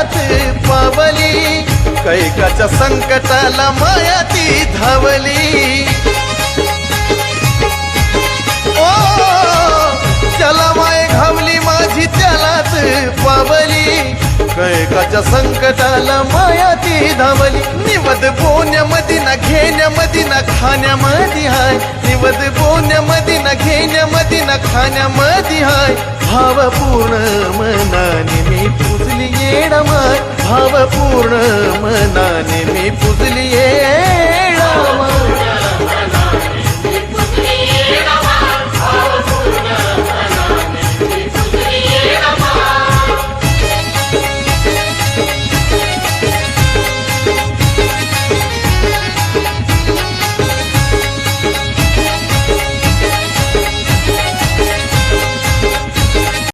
त्यालाच पावली, कैकाच्या संकटाला माया ती धावली. ओ त्याला माय घावली माझी त्यालाच पावली, कैकाच्या संकटाला माया ती धावली. निवद बोलण्यामध्ये ना घेण्यामध्ये ना खाण्यामध्ये हाय, निवद बोलण्यामध्ये ना घेण्यामध्ये ना खाण्यामध्ये हाय. भावपूर्ण मनाने मी पुजली येडामाय, भावपूर्ण मनाने मी पुजली येडामाय.